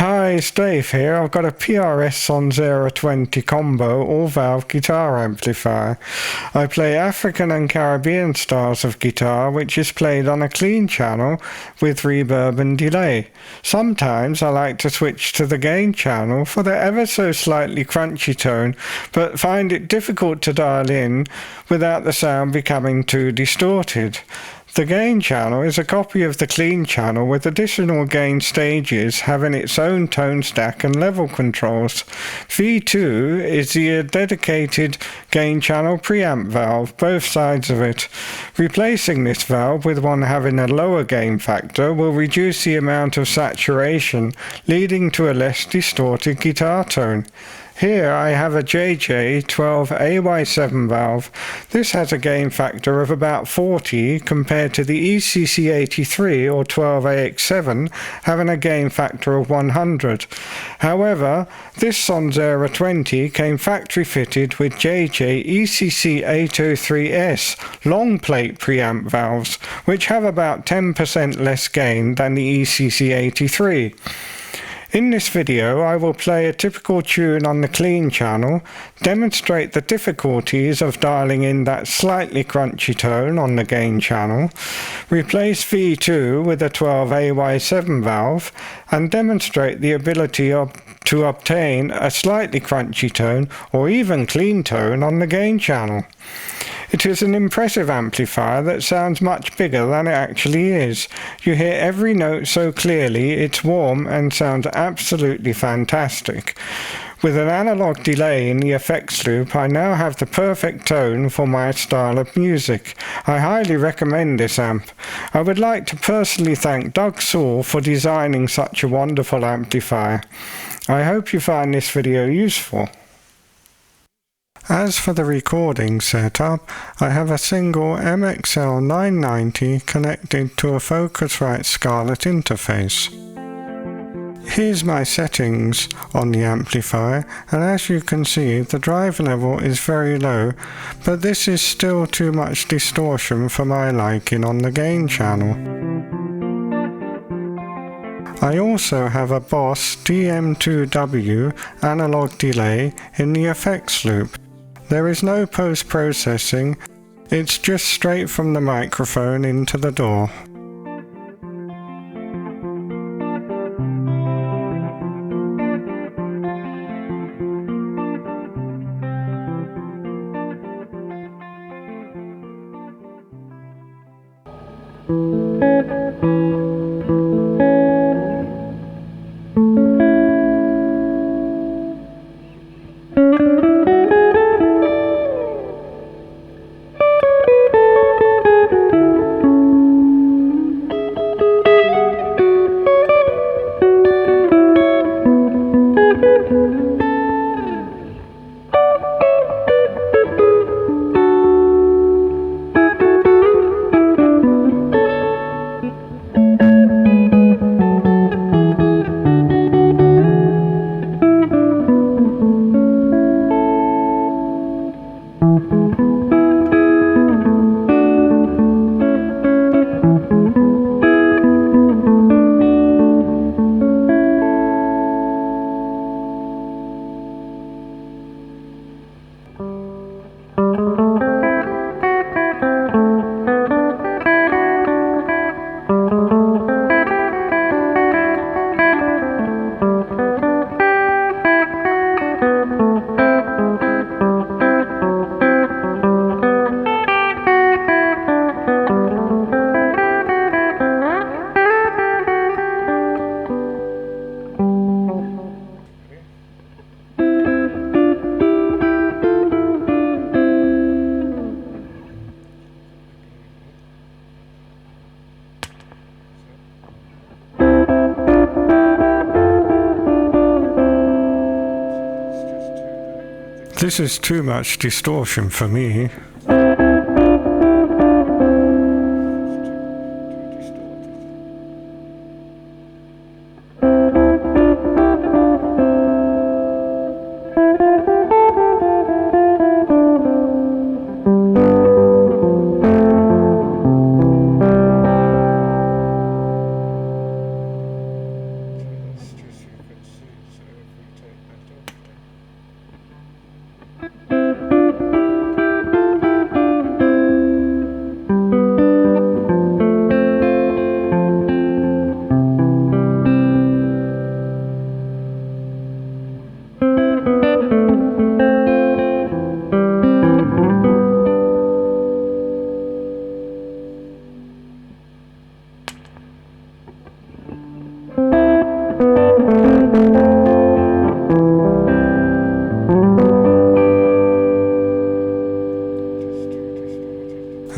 Hi, it's Dave here. I've got a PRS Sonzera 20 combo all-valve guitar amplifier. I play African and Caribbean styles of guitar, which is played on a clean channel with reverb and delay. Sometimes I like to switch to the gain channel for the ever so slightly crunchy tone, but find it difficult to dial in without the sound becoming too distorted. The gain channel is a copy of the clean channel with additional gain stages having its own tone stack and level controls. V2 is the dedicated gain channel preamp valve, both sides of it. Replacing this valve with one having a lower gain factor will reduce the amount of saturation, leading to a less distorted guitar tone. Here I have a JJ12AY7 valve. This has a gain factor of about 40 compared to the ECC83 or 12AX7 having a gain factor of 100. However, this Sonzera 20 came factory fitted with JJ ECC803S long plate preamp valves, which have about 10% less gain than the ECC83. In this video I will play a typical tune on the clean channel, demonstrate the difficulties of dialing in that slightly crunchy tone on the gain channel, replace V2 with a 12AY7 valve, and demonstrate the ability to obtain a slightly crunchy tone or even clean tone on the gain channel. It is an impressive amplifier that sounds much bigger than it actually is. You hear every note so clearly, it's warm and sounds absolutely fantastic. With an analog delay in the effects loop, I now have the perfect tone for my style of music. I highly recommend this amp. I would like to personally thank Doug Sewell for designing such a wonderful amplifier. I hope you find this video useful. As for the recording setup, I have a single MXL 990 connected to a Focusrite Scarlett interface. Here's my settings on the amplifier, and as you can see the drive level is very low, but this is still too much distortion for my liking on the gain channel. I also have a Boss DM2W analog delay in the effects loop. There is no post-processing, it's just straight from the microphone into the DAW. This is too much distortion for me.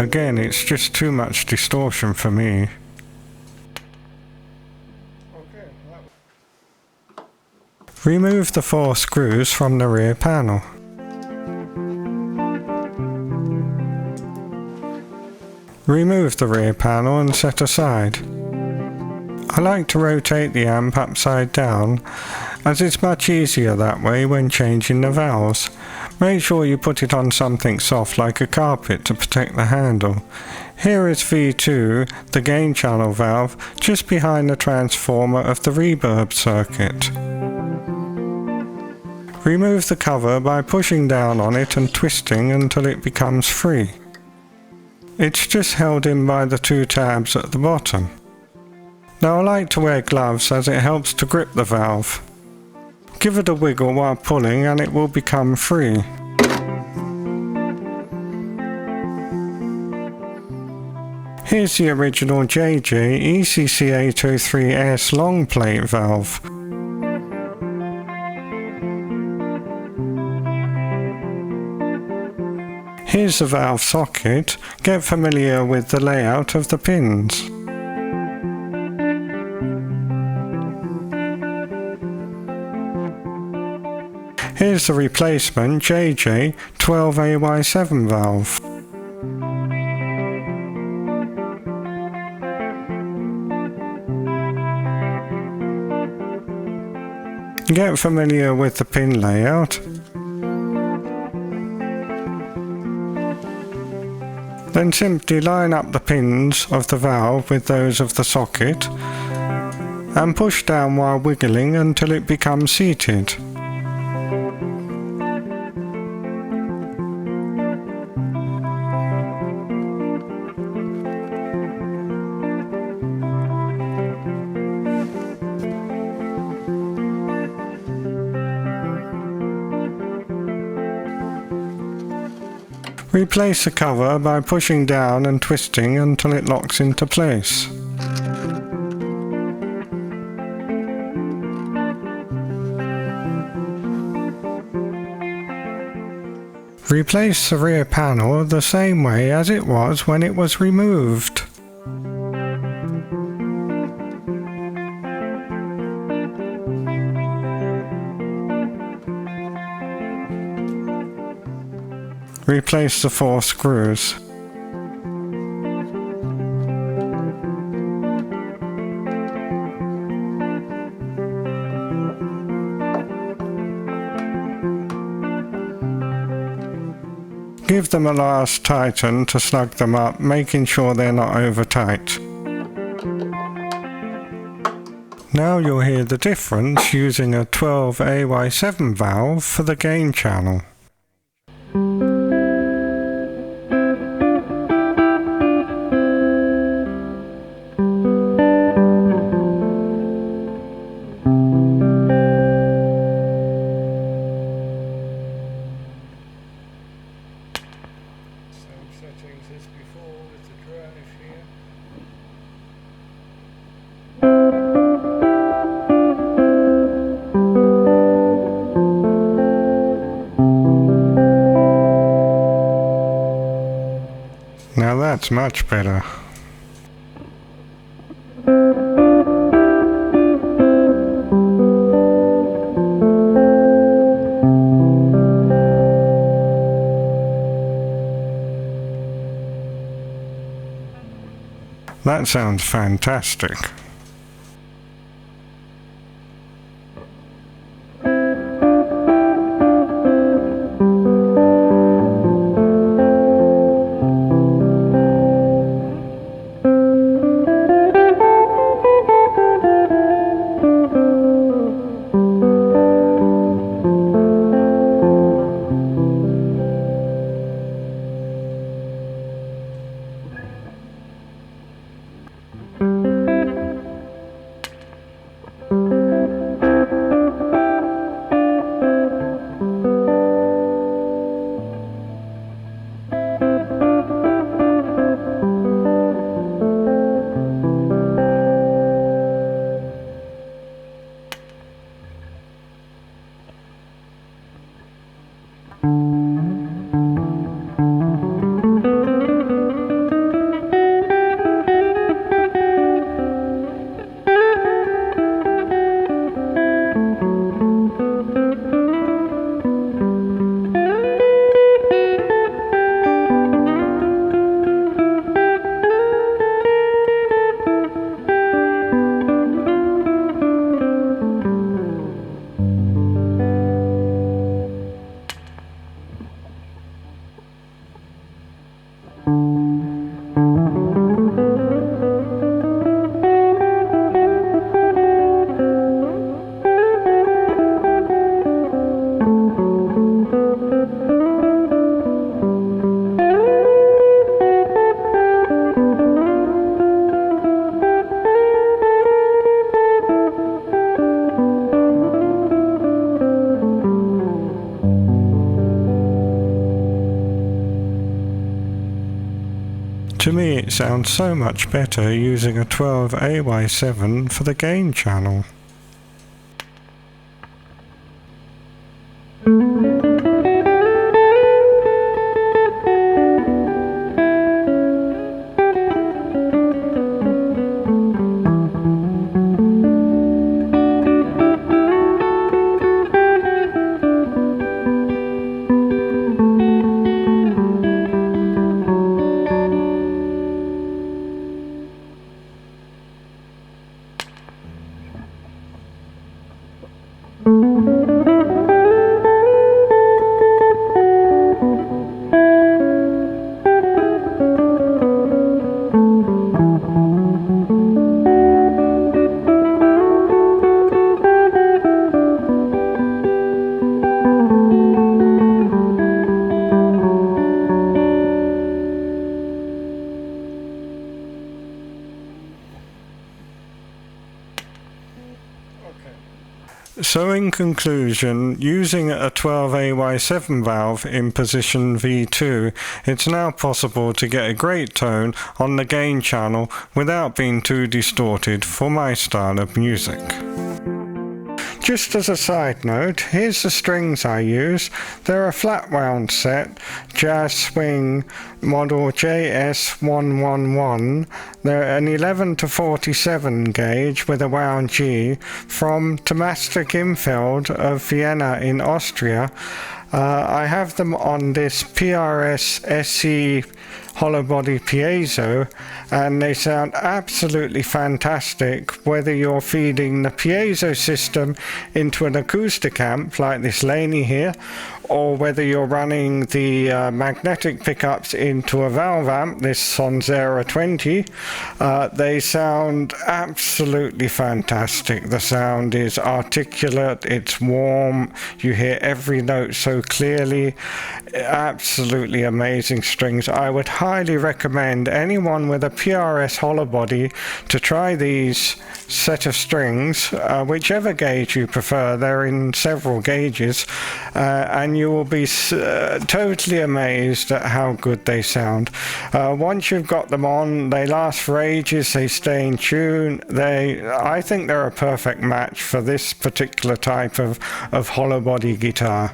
Again, it's just too much distortion for me. Remove the 4 screws from the rear panel. Remove the rear panel and set aside. I like to rotate the amp upside down, as it's much easier that way when changing the valves. Make sure you put it on something soft like a carpet to protect the handle. Here is V2, the gain channel valve, just behind the transformer of the reverb circuit. Remove the cover by pushing down on it and twisting until it becomes free. It's just held in by the 2 tabs at the bottom. Now I like to wear gloves as it helps to grip the valve. Give it a wiggle while pulling and it will become free. Here's the original JJ ECC803S long plate valve. Here's the valve socket. Get familiar with the layout of the pins. Here's the replacement JJ 12AY7 valve. Get familiar with the pin layout. Then simply line up the pins of the valve with those of the socket and push down while wiggling until it becomes seated. Replace the cover by pushing down and twisting until it locks into place. Replace the rear panel the same way as it was when it was removed. Replace the 4 screws. Give them a last tighten to snug them up, making sure they're not over tight. Now you'll hear the difference using a 12AY7 valve for the gain channel. Settings as before with the drive here. Now that's much better. That sounds fantastic. To me it sounds so much better using a 12AY7 for the gain channel. So in conclusion, using a 12AY7 valve in position V2, it's now possible to get a great tone on the gain channel without being too distorted for my style of music. Just as a side note, here's the strings I use. They're a flat wound set, Jazz Swing model JS111. They're an 11 to 47 gauge with a wound G from Thomastik-Infeld of Vienna in Austria. I have them on this PRS SE hollow body piezo, and they sound absolutely fantastic whether you're feeding the piezo system into an acoustic amp like this Laney here, or whether you're running the magnetic pickups into a valve amp, this Sonzera 20. They sound absolutely fantastic. The sound is articulate, it's warm, you hear every note so clearly. Absolutely amazing strings. I would highly recommend anyone with a PRS hollow body to try these set of strings, whichever gauge you prefer. They're in several gauges, and you will be totally amazed at how good they sound. Once you've got them on, they last for ages, they stay in tune. I think they're a perfect match for this particular type of hollow body guitar.